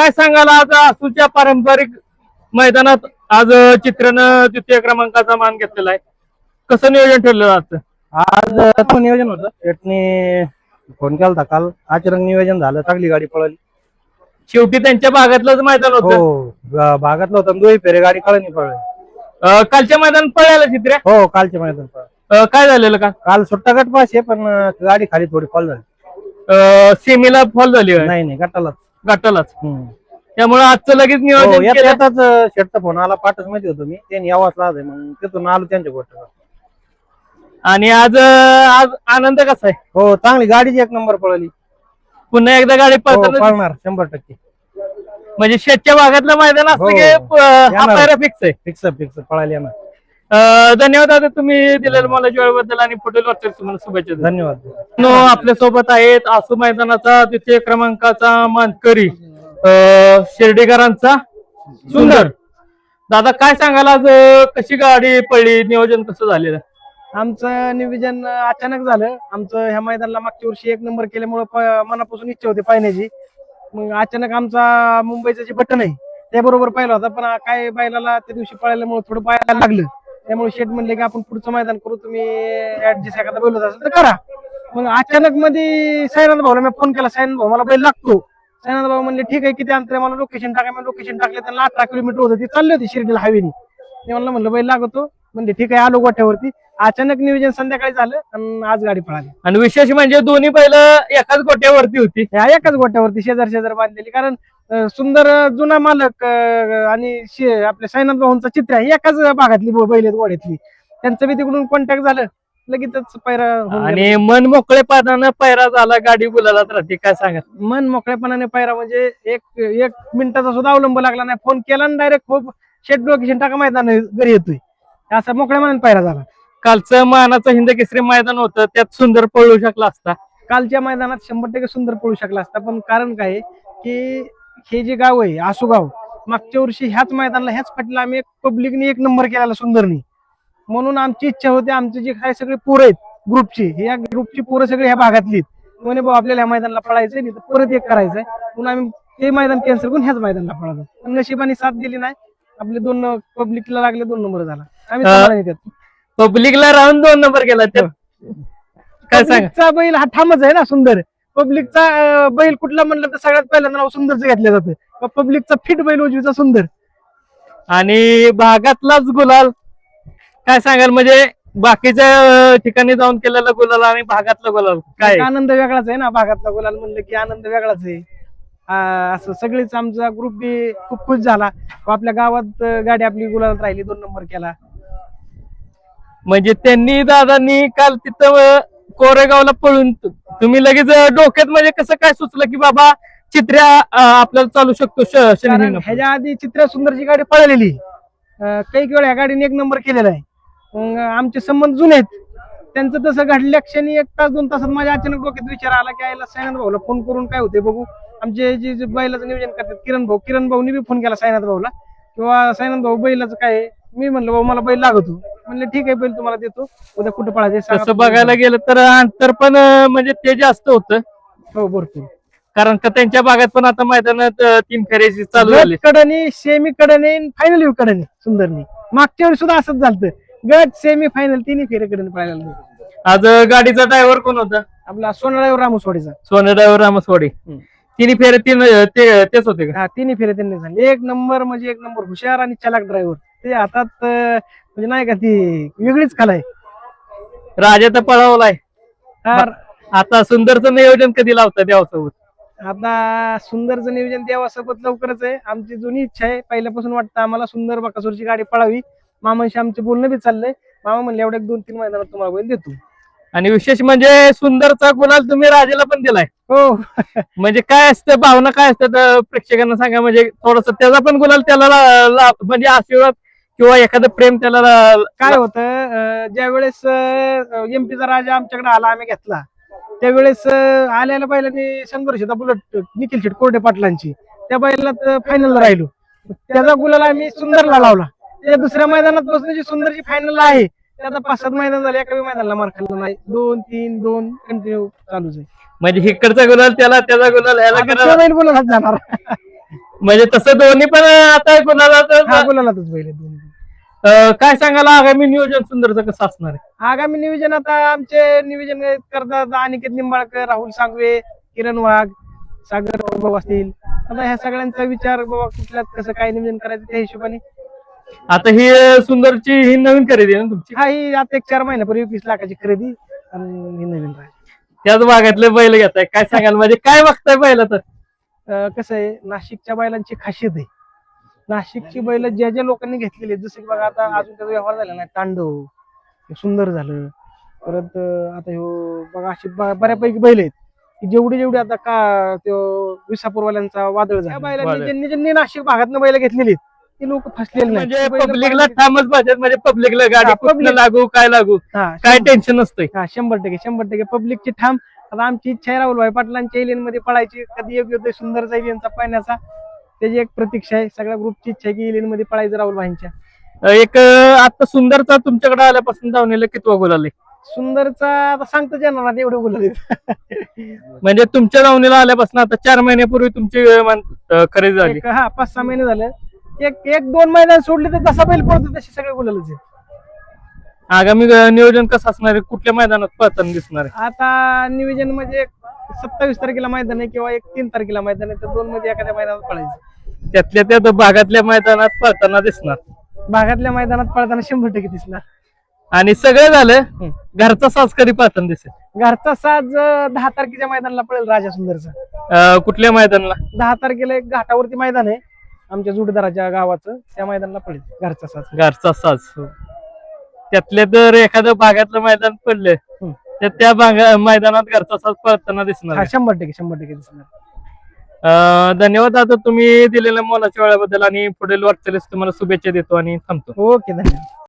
काय सांगाल आज आसूच्या पारंपरिक मैदानात आज चित्र्यानं द्वितीय क्रमांकाचा मान घेतलेला आहे, कसं नियोजन ठरलेलं आजचं? आज नियोजन होतं शेटने फोन केला होता काल, अचानक नियोजन झालं, चांगली गाडी पळाली. शेवटी त्यांच्या भागातलंच मैदान होतं. हो भागातलं होतं, दोही फेरे गाडी कळणी पळली. कालच्या मैदान पळायला चित्र्या हो कालचे मैदान पळालं. काय झालेलं का? काल सुट्टा गट पास आहे, पण गाडी खाली थोडी फॉल झाली. सेमीला फॉल झाली नाही नाही गटालाच. गटालाच, त्यामुळे आजचं लगेच नियोजन केलं. येताच शेटचा फोन आला, पाठच माहिती होतो मी, त्यांनी यावाच लागले, मग तिथून आलो त्यांच्या गोष्ट. आणि आज आनंद कसा आहे? हो चांगली गाडीची एक नंबर पळाली. पुन्हा एकदा गाडी पळणार 100%. म्हणजे शेतच्या भागातलं मैदान असलं की फिक्स आहे. फिक्स पळाली ना. धन्यवाद दादा, तुम्ही दिलेल्या मला वेळेबद्दल आणि पुढील वाटतं तुम्हाला शुभेच्छा. धन्यवाद. आपल्या सोबत आहेत आसू मैदानाचा द्वितीय क्रमांकाचा मानकरी शिर्डीकरांचा सुंदर. दादा काय सांगाल, आज कशी गाडी पडली, नियोजन कसं झालेलं? आमचं नियोजन अचानक झालं. आमचं ह्या मैदानाला मागच्या वर्षी एक नंबर केल्यामुळे मनापासून इच्छा होती पाहण्याची. मग अचानक आमचा मुंबईचं जे बटन आहे त्याबरोबर पाहिला होता, पण काय बैलाला त्या दिवशी पळाल्यामुळे थोडं पाहायला लागलं. त्यामुळे शेट म्हणले की आपण पुढचं मैदान करू, तुम्ही ऍडजस्ट एखादा बोलत असेल तर करा. मग अचानक मध्ये साईनाथ भाऊला मी फोन केला, साईनाथ भाऊ मला बैल लागतो. साईनाथ भाऊ म्हणले ठीक आहे, किती अंतर आहे, मला लोकेशन टाका. मी लोकेशन टाकले, त्यांना 18 किलोमीटर होतं, ती चालली होती शिर्डीला हायवेनी. ते म्हणलं बैल लागतो, म्हणजे ठीक आहे. आलो गोठ्यावरती. अचानक नियोजन संध्याकाळी झालं आणि आज गाडी पळाली. आणि विशेष म्हणजे दोन्ही बैल एकाच गोट्यावरती होती. एकाच गोट्यावरती शेजार बांधलेली. कारण सुंदर जुना मालक आणि आपल्या साईनाथ भाऊंचा चित्र आहे, एकाच भागातली बैल आहेत गोड्यातली. त्यांचं बी तिकडून कॉन्टॅक्ट झालं, लगेचच पैरा. आणि मन मोकळेपणानं पैरा झाला, गाडी गुलालात राहते. काय सांगा? मन मोकळेपणाने पैरा म्हणजे एक मिनिटाचा सुद्धा अवलंब लागला नाही. फोन केला आणि डायरेक्ट खूप शेट लोकेशन टाका, मैदान घरी येतोय, असा मोकळ्या मनाने पैरा झाला. कालचं मानाचं हिंद केसरी मैदान होतं, त्यात सुंदर पळू शकला असता. कालच्या मैदानात 100% सुंदर पळू शकला असता, पण कारण काय की हे जे गाव आहे आसू गाव, मागच्या वर्षी ह्याच मैदानाला ह्याच फाटीला आम्ही पब्लिकने एक नंबर केलेला सुंदरनी. म्हणून आमची इच्छा होती, आमचे जे काही सगळे पोरं आहेत ग्रुपची, ह्या ग्रुपची पोरं सगळे ह्या भागातली म्हणे भाऊ आपल्याला ह्या मैदानाला पळायचंय, नाही तर परत एक करायचंय. म्हणून आम्ही ते मैदान कॅन्सल करून ह्याच मैदानाला पळालो. पण नशिबाने साथ दिली नाही, आपले दोन पब्लिकला लागले, 2 नंबर झाला. आम्ही समाधानी त्यात. पब्लिकला राहून 2 नंबर केला. काय सांगा? बैल हा ठामच आहे ना सुंदर. पब्लिकचा बैल कुठला म्हणलं तर सगळ्यात पहिल्यांदा नाव सुंदरचं घेतलं जातं. पब्लिकचा फिट बैल उजवीचा सुंदर. आणि भागातलाच गुलाल काय सांगाल, म्हणजे बाकीच्या ठिकाणी जाऊन केलेला गुलाल आणि भागातला गुलाल काय आनंद वेगळाच आहे ना. भागातला गुलाल म्हणलं की आनंद वेगळाच आहे. असं सगळीच आमचा ग्रुप बी खूप खुश झाला. आपल्या गावात गाडी आपली गुलालात राहिली, 2 नंबर केला. म्हणजे त्यांनी दादांनी काल तिथं कोरेगावला पळून तुम्ही लगेच डोक्यात म्हणजे कसं काय सुचलं की बाबा चित्र्या आपल्याला चालू शकतो? ह्याच्या आधी चित्र्या सुंदरची गाडी पळालेली, काही वेळा ह्या गाडीने 1 नंबर केलेला आहे. मग आमचे संबंध जुने आहेत. त्यांचं तसं घडल्या क्षणी 1 तास 2 तासात माझ्या अचानक डोक्यात विचार आला की आईला साईनाथ भाऊला फोन करून काय होते बघू. आमचे जे बैलाचं नियोजन करतात किरण भाऊनी बी फोन केला साईनाथ भाऊला, किंवा साईनाथ भाऊ बैलाचं काय आहे. मी म्हणलं भाऊ मला बैल लागतो. म्हणले ठीक आहे, बैल तुम्हाला देतो, उद्या कुठं पळायचं. तसं बघायला गेलं तर अंतर पण म्हणजे ते जास्त होतं. हो भरपूर. कारण का त्यांच्या भागात पण आता मैदानात 3 फेऱ्याची चालू झाली. कडनी सेमी कडने फायनल कडने सुंदरनी. मागच्या वेळी सुद्धा असंच झालं, गट सेमी फायनल 3 फेऱ्याकडे पळायला. आज गाडीचा ड्रायव्हर कोण होता? आपला सोना ड्रायव्हर रामसवाडीचा. सोना ड्रायव्हर रामसवाडी. 3 फेरे तेच होते का? 3 फेरे त्यांनी झाले. 1 नंबर म्हणजे 1 नंबर हुशार आणि चलाक ड्रायव्हर. ते हातात म्हणजे नाही का, ती वेगळीच कला आहे. राजा तर पळवलाय. आता सुंदरचं नियोजन कधी लावतं देवासोबत? आता सुंदरचं नियोजन देवासोबत लवकरच आहे. आमची जुनी इच्छा आहे, पहिल्यापासून वाटतं आम्हाला सुंदर बकासूरची गाडी पळावी. मामांशी आमचे बोलणं बी चाललंय. मामा म्हणले एवढ्या 2-3 महिन्यात तुम्हाला बैल देतो. आणि विशेष म्हणजे सुंदरचा गुलाल तुम्ही राजाला पण दिलाय. हो. म्हणजे काय असतं, भावना काय असतात प्रेक्षकांना सांगा. म्हणजे थोडस त्याचा पण गुलाल त्याला म्हणजे आशीर्वाद किंवा एखादं प्रेम त्याला काय होतं, ज्या वेळेस एमपीचा राजा आमच्याकडे आला, आम्ही घेतला, त्यावेळेस आल्याला बैलांनी संघर्षता बुलट निखिल शेट कोरडे पाटलांची, त्या बैलात फायनलला राहिलो. त्याचा गुलाल आम्ही सुंदरला लावला. त्या दुसऱ्या मैदानात बसून जी सुंदरची फायनलला आहे, त्याचा 5-7 मैदान झाले, एका मैदानाला मार खाल्ला नाही. 2-3-2 कंटिन्यू चालूच आहे. म्हणजे इकडचा गुलाल त्याला, त्याचा गुलाल ह्याला गुलालात जाणार. म्हणजे तसं दोन्ही पण आता कोणाला हा तर गुलालातच बैल आहेत दोन्ही. काय सांगायला आगामी नियोजन सुंदरचं कसं असणार आहे? आगामी नियोजन आता आमचे नियोजन करतात अनिकेत निंबाळकर, राहुल सांगवे, किरण वाघ, सागर भाऊ असतील. आता ह्या सगळ्यांचा विचार बाबा कुठल्यात कसं काय नियोजन करायचं त्या हिशोबाने. आता ही सुंदरची ही नवीन खरेदी आहे ना तुमची? हा ही आता 1-4 महिन्यापूर्वी 20 लाखाची खरेदी आणि ही नवीन राहील. त्याच भागातले बैल घेताय, काय सांगाल म्हणजे काय बघताय बैल तर? कसं आहे नाशिकच्या बैलांची खासियत आहे. नाशिकची बैल ज्या ज्या लोकांनी घेतलेली आहेत, जसं की बघा आता अजून त्याचा व्यवहार झाला नाही, तांडव सुंदर झालं. परत आता ह्यो बघा अशी बऱ्यापैकी बैल आहेत की जेवढी जेवढी आता का त्यो विसापूरवाल्यांचा वादळ झाला, बैलांनी वादळ. ज्यांनी ज्यांनी नाशिक भागातनं बैल घेतलेली आहेत, ती लोक फसलेली नाही. म्हणजे बैलं पब्लिकला पाहिजे. ठामच पाहिजे, म्हणजे पब्लिकला गाडी हा, कुठनं public. लागू काय लागू हा, काय टेन्शन नसतंय. हा 100% पब्लिकची ठाम. आता आमची इच्छा आहे राहुलभाई पाटलांच्या एलियन मध्ये पळायची, कधी एक होतोय सुंदरचा एलियनचा पाहण्याचा. त्याची एक प्रतीक्षा आहे, सगळ्या ग्रुपची इच्छा आहे की एलियन मध्ये पळायचं राहुलभाईंच्या. एक आता सुंदरचा तुमच्याकडे आल्यापासून धावणीला कितवा गोल आले? सुंदरचा आता सांगतो येणार ना एवढं बोलत. म्हणजे तुमच्या धावणीला आल्यापासून आता 4 महिन्यापूर्वी तुमची खरेदी झाली. हा 5-6 महिने झालं. एक 2 मैदान सोडले तर जसा बैल पडतो तसे सगळे बोलायलाच आहे. आगामी नियोजन कसं असणार आहे, कुठल्या मैदानात पळताना दिसणार आहे? आता नियोजन म्हणजे 27 तारखेला मैदान आहे किंवा 3 तारखेला मैदान आहे, तर 2 मध्ये एखाद्या मैदानात पळायचं. त्यातल्या त्या भागातल्या मैदानात पळताना दिसणार. भागातल्या मैदानात पळताना 100% दिसणार. आणि सगळं झालं घरचा साज कधी पळताना दिसेल? घरचा साज 10 तारखेच्या मैदानाला पळेल राजा सुंदरचा. कुठल्या मैदानाला? 10 तारखेला एक घाटावरती मैदान आहे आमच्या जुडदाराच्या गावाचं, त्या मैदानाला पळेल घरचा साज. घरचा साज. त्यातल्या जर एखाद्या भागातलं मैदान पडलं तर त्या मैदानात घरचा साज पळताना दिसणार हा आहे. 100% दिसणार. धन्यवाद आता तुम्ही दिलेल्या मोलाच्या वेळाबद्दल, आणि पुढील वाटचालीस तुम्हाला शुभेच्छा देतो आणि थांबतो. ओके धन्यवाद.